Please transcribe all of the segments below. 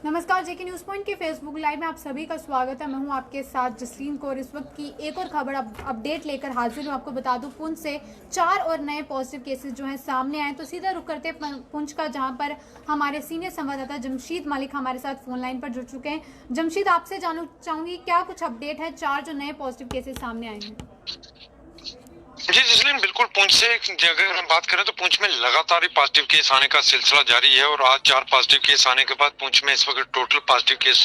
नमस्कार, जेके news point के Facebook live में आप सभी का स्वागत है। मैं हूं आपके साथ जसलीन कौर। इस वक्त की एक और खबर अपडेट लेकर हाजिर हूं। आपको बता दूं, पुंछ से 4 और नए पॉजिटिव केसेस जो हैं सामने आए। तो सीधा रुख करते हैं पुंछ का, जहां पर हमारे सीनियर संवाददाता जमशीद मलिक हमारे साथ फोन लाइन पर जुड़ चुके हैं। जमशीद, आपसे जानना चाहूंगी क्या कुछ अपडेट है 4 जो नए पॉजिटिव केसेस सामने आए हैं। जी जसलीन, बिल्कुल पुंछ से अगर हम बात करें तो पुंछ में लगातार ही पॉजिटिव केस आने का सिलसिला जारी है और आज 4 पॉजिटिव केस आने के बाद पुंछ में इस वक्त टोटल पॉजिटिव केस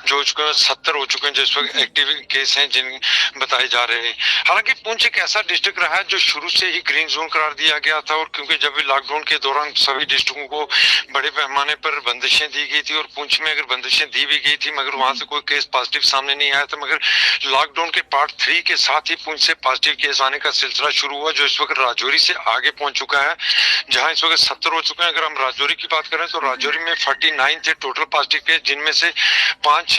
जो 70 हो चुके हैं, जो इस वक्त एक्टिव केस हैं जिन बताए जा रहे हैं। हालांकि पुंछ एक ऐसा डिस्ट्रिक्ट रहा है जो शुरू से ही ग्रीन जोन करार दिया गया था, और क्योंकि जब भी लॉकडाउन के दौरान सभी डिस्ट्रिक्टों को बड़े पैमाने पर बंदिशें दी गई थी और पुंछ में अगर बंदिशें दी भी गई थी मगर वहां से कोई केस पॉजिटिव सामने नहीं आया था। मगर लॉकडाउन के पार्ट 3 के साथ ही पुंछ से पॉजिटिव केस आने का सिलसिला शुरू हुआ, जो इस वक्त राजौरी से आगे पहुंच चुका है, जहां इस वक्त 70 हो चुके हैं। अगर हम राजौरी की बात करें तो राजौरी में 49 थे टोटल पॉजिटिव केस, जिनमें से 5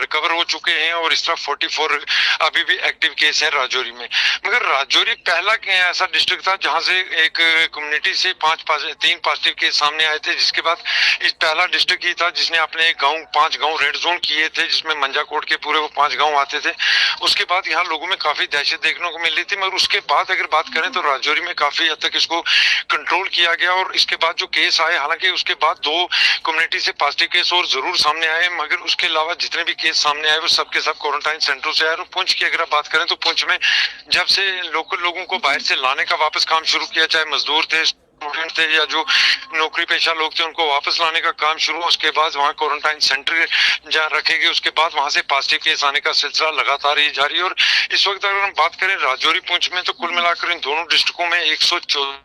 रिकवर हो चुके हैं और इस तरह 44 अभी भी एक्टिव केस हैं राजौरी में। मगर राजौरी पहला ऐसा डिस्ट्रिक्ट था जहां से एक कम्युनिटी से 3 पॉजिटिव केस सामने आए थे, जिसके बाद इस पहला डिस्ट्रिक्ट ही था जिसने अपने 5 गांव रेड जोन किए थे, जिसमें मंजाकोट के पूरे वो 5 गांव आते थे। उसके बाद यहाँ लोगों में काफी दहशत देखने को मिल रही थी, मगर उसके बाद अगर बात करें तो राजौरी में काफी हद तक इसको कंट्रोल किया गया। और इसके बाद जो केस आए, हालांकि उसके बाद 2 कम्युनिटी से पॉजिटिव केस और जरूर सामने आए, मगर उसके अलावा जितने भी केस सामने आए वो सबके सब क्वारंटाइन सेंटरों से आए। और पुंछ की अगर बात करें तो पुंछ में जब से लोकल लोगों को बाहर से लाने का वापस काम शुरू किया, चाहे मजदूर थे, स्टूडेंट थे या जो नौकरी पेशा लोग थे, उनको वापस लाने का काम शुरू, उसके बाद वहाँ क्वारंटाइन सेंटर जहाँ रखे गए, उसके बाद वहां से पॉजिटिव केस आने का सिलसिला लगातार ही जारी। और इस वक्त अगर हम बात करें राजौरी पुंछ में तो कुल मिलाकर इन दोनों डिस्ट्रिक्टों में 114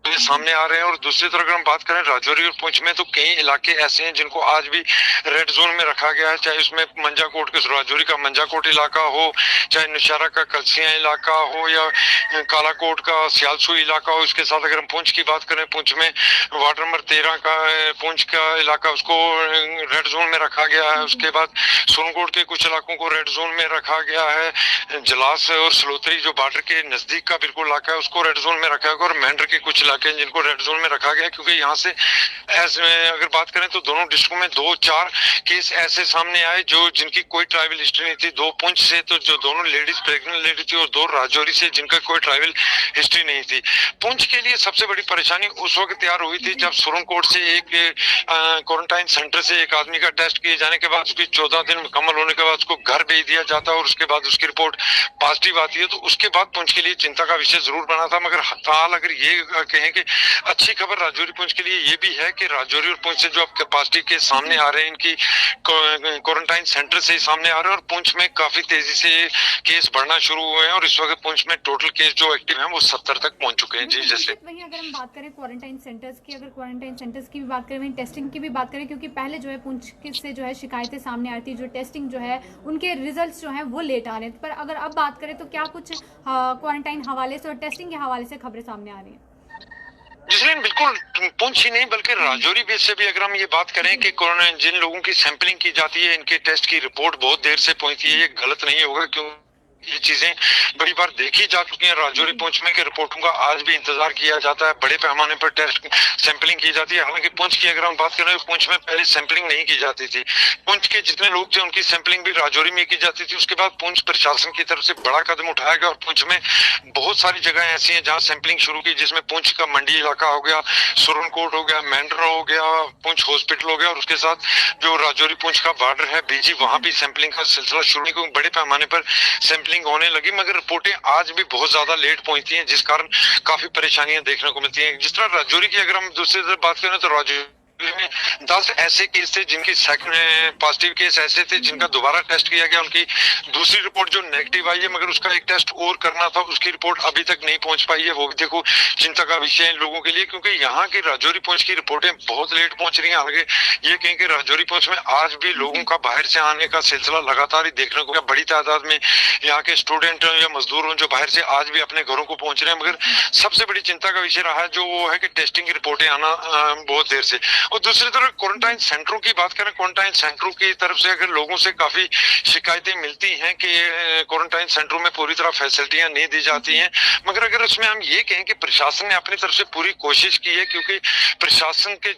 सामने आ रहे हैं। और दूसरी तरफ अगर हम बात करें राजौरी और पुंछ में तो कई इलाके ऐसे हैं जिनको आज भी रेड जोन में रखा गया है, चाहे उसमें मंजाकोट के राजौरी का मंजाकोट इलाका हो, चाहे नौशहरा का कलसिया इलाका हो, या कालाकोट का सियालसू इलाका हो। इसके साथ अगर हम पुंछ की बात करें, पुंछ में वार्ड नंबर 13 का पुंछ का इलाका उसको रेड जोन में रखा गया है। उसके बाद सोनकोट के कुछ इलाकों को रेड जोन में रखा गया है। जलास और सलोतरी जो बॉर्डर के नजदीक का बिल्कुल इलाका है उसको रेड जोन में रखा गया, और मेंढर के कुछ इलाके जिनको रेड जोन में रखा गया, क्योंकि यहाँ से अगर बात करें तो दोनों डिस्ट्रिक्टों में 2-4 केस ऐसे सामने आए जो जिनकी कोई ट्राइबल हिस्ट्री नहीं थी। 2 पुंछ से तो जो दोनों लेडीज प्रेग्नेंट लेडी थी, और 2 राजौरी से जिनका कोई ट्राइबल हिस्ट्री नहीं थी। पुंछ के लिए सबसे बड़ी परेशानी उस वक्त तैयार हुई थी जब सुरनकोट से एक क्वारंटाइन सेंटर से एक आदमी का टेस्ट किए जाने के बाद उसकी 14 दिन मुकम्मल होने के बाद उसको घर भेज दिया जाता है और उसके बाद उसकी रिपोर्ट पॉजिटिव आती है। तो उसके बाद पुंछ के लिए चिंता का विषय जरूर बना था। मगर हाल अगर ये कहें कि अच्छी खबर राजौरी पुंछ के लिए ये भी है कि राजौरी और पुंछ से जो अब पॉजिटिव केस सामने आ रहे हैं इनकी क्वारंटाइन सेंटर से ही सामने आ रहे हैं, और पुंछ में काफी तेजी से केस बढ़ना शुरू हुए हैं। और इस वक्त पुंछ में टोटल केस जो एक्टिव हैं वो 70 तक पहुंच चुके हैं। जी जैसे वहीं अगर हम बात करें क्वारंटाइन सेंटर्स की, अगर क्वारंटाइन सेंटर्स की भी बात करें, वहीं टेस्टिंग की भी बात करें, क्योंकि पहले जो है पुंछ से जो है शिकायतें सामने आती है, जो टेस्टिंग जो है उनके रिजल्ट्स जो है वो लेट आ रहे हैं। पर अगर अब बात करें तो क्या कुछ क्वारंटाइन हवाले से और टेस्टिंग के हवाले से खबरें सामने आ रही हैं? जिसमें बिल्कुल पुंछ ही नहीं बल्कि राजौरी बेस से भी अगर हम ये बात करें कि कोरोना जिन लोगों की सैंपलिंग की जाती है इनके टेस्ट की रिपोर्ट बहुत देर से पहुंचती है, ये गलत नहीं होगा क्यों ये चीजें बड़ी बार देखी जा चुकी हैं। राजौरी पुंछ में के रिपोर्टों का आज भी इंतजार किया जाता है, बड़े पैमाने पर टेस्ट सैंपलिंग की जाती है। हालांकि पुंछ की अगर हम बात करें पुंछ में पहले सैंपलिंग नहीं की जाती थी, पुंछ के जितने लोग थे उनकी सैंपलिंग भी राजौरी में की जाती थी। उसके बाद पुंछ प्रशासन की तरफ से बड़ा कदम उठाया गया और पुंछ में बहुत सारी जगह ऐसी हैं जहाँ सैंपलिंग शुरू की, जिसमें पुंछ का मंडी इलाका हो गया, सुरनकोट हो गया, मेंढरा हो गया, पुंछ हॉस्पिटल हो गया, और उसके साथ जो राजौरी पुंछ का बॉर्डर है बीजी, वहां भी सैंपलिंग का सिलसिला शुरू हुआ। बड़े पैमाने पर सैंपलिंग होने लगी, मगर रिपोर्टें आज भी बहुत ज्यादा लेट पहुंचती हैं, जिस कारण काफी परेशानियां देखने को मिलती हैं। जिस तरह राजौरी की अगर हम दूसरी तरफ बात करें तो राजौरी में 10 ऐसे केस थे जिनकी सेकंड पॉजिटिव केस ऐसे थे जिनका दोबारा टेस्ट किया गया, उनकी दूसरी रिपोर्ट जो नेगेटिव आई है, मगर उसका एक टेस्ट और करना था, उसकी रिपोर्ट अभी तक नहीं पहुंच पाई है। वो भी देखो चिंता का विषय है लोगों के लिए, क्योंकि यहाँ की राजौरी पुंछ की रिपोर्टें बहुत लेट पहुंच रही हैं। आगे ये कहें कि राजौरी पुंछ में आज भी लोगों का बाहर से आने का सिलसिला लगातार ही देखने को, बड़ी तादाद में यहाँ के स्टूडेंट या मजदूर जो बाहर से आज भी अपने घरों को पहुंच रहे हैं। मगर सबसे बड़ी चिंता का विषय रहा है जो वो है कि टेस्टिंग की रिपोर्टें आना बहुत देर से। और दूसरी तरफ क्वारंटाइन सेंटरों की बात करें, क्वारंटाइन सेंटरों की तरफ से अगर लोगों से काफी शिकायतें मिलती हैं कि क्वारंटाइन सेंटरों में पूरी तरह फैसिलिटियां नहीं दी जाती हैं, मगर अगर उसमें हम ये कहें कि प्रशासन ने अपनी तरफ से पूरी कोशिश की है, क्योंकि प्रशासन के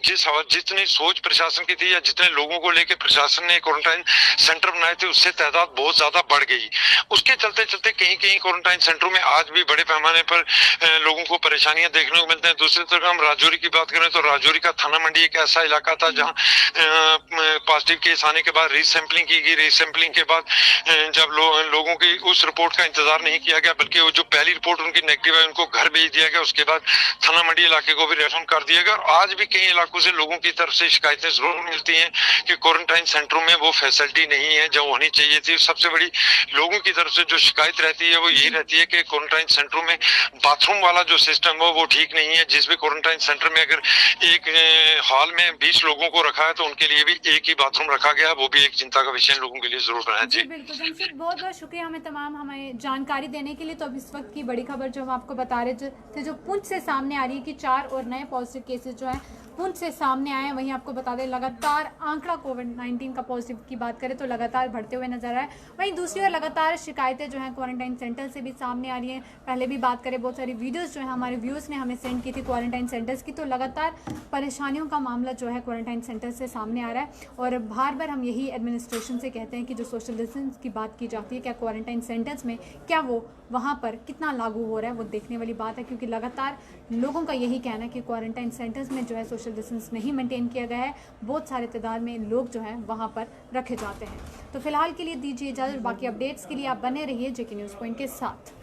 जितनी सोच प्रशासन की थी या जितने लोगों को लेकर प्रशासन ने क्वारंटाइन सेंटर बनाए थे उससे तादाद बहुत ज्यादा बढ़ गई। उसके चलते चलते कहीं कहीं क्वारंटाइन सेंटरों में आज भी बड़े पैमाने पर लोगों को परेशानियां देखने को मिलते हैं। दूसरी तरफ हम राजौरी की बात करें तो राजौरी का थाना मंडी एक ऐसा इलाका था जहां पॉजिटिव केस आने के बाद रीसैंपलिंग की गई। रीसैंपलिंग के बाद जब लोगों की उस रिपोर्ट का इंतजार नहीं किया गया, बल्कि वो जो पहली रिपोर्ट उनकी नेगेटिव है उनको घर भेज दिया गया, उसके बाद थाना मंडी इलाके को भी रेफर कर दिया गया। और आज भी कई इलाकों से लोगों की तरफ से शिकायतें जरूर मिलती हैं कि क्वारंटाइन सेंटरों में वो फैसिलिटी नहीं है जो होनी चाहिए थी। सबसे बड़ी लोगों की तरफ से जो शिकायत रहती है वो यही रहती है कि क्वारंटाइन सेंटरों में बाथरूम वाला जो सिस्टम है वो ठीक नहीं है। जिस भी क्वारंटाइन सेंटर में अगर एक हॉल में 20 लोगों को रखा है तो उनके लिए भी एक ही बाथरूम रखा गया, वो भी एक चिंता का विषय लोगों के लिए जरूर बना है। जी बिल्कुल जमशेद, बहुत बहुत शुक्रिया हमें जानकारी देने के लिए। तो अब इस वक्त की बड़ी खबर जो हम आपको बता रहे थे, जो पुंछ से सामने आ रही है कि 4 और नए पॉजिटिव केसेस जो है पुंछ से सामने आए हैं। वहीं आपको बता दें लगातार आंकड़ा कोविड-19 का पॉजिटिव की बात करें तो लगातार बढ़ते हुए नजर आए। वहीं दूसरी ओर लगातार शिकायतें जो हैं क्वारंटाइन सेंटर से भी सामने आ रही हैं। पहले भी बात करें, बहुत सारी वीडियोस जो है हमारे व्यूअर्स ने हमें सेंड की थी क्वारंटाइन सेंटर्स की, तो लगातार परेशानियों का मामला जो है क्वारंटाइन सेंटर से सामने आ रहा है। और बार बार हम यही एडमिनिस्ट्रेशन से कहते हैं कि जो सोशल डिस्टेंस की बात की जाती है, क्या क्वारंटाइन सेंटर्स में क्या वो वहाँ पर कितना लागू हो रहा है, वो देखने वाली बात है। क्योंकि लगातार लोगों का यही कहना है कि क्वारंटाइन सेंटर्स में जो है सोशल डिस्टेंस नहीं मेंटेन किया गया है, बहुत सारे तादाद में लोग जो है वहाँ पर रखे जाते हैं। तो फिलहाल के लिए दीजिए इजाज़त, बाकी अपडेट्स के लिए आप बने रहिए जेके न्यूज़ पॉइंट के साथ।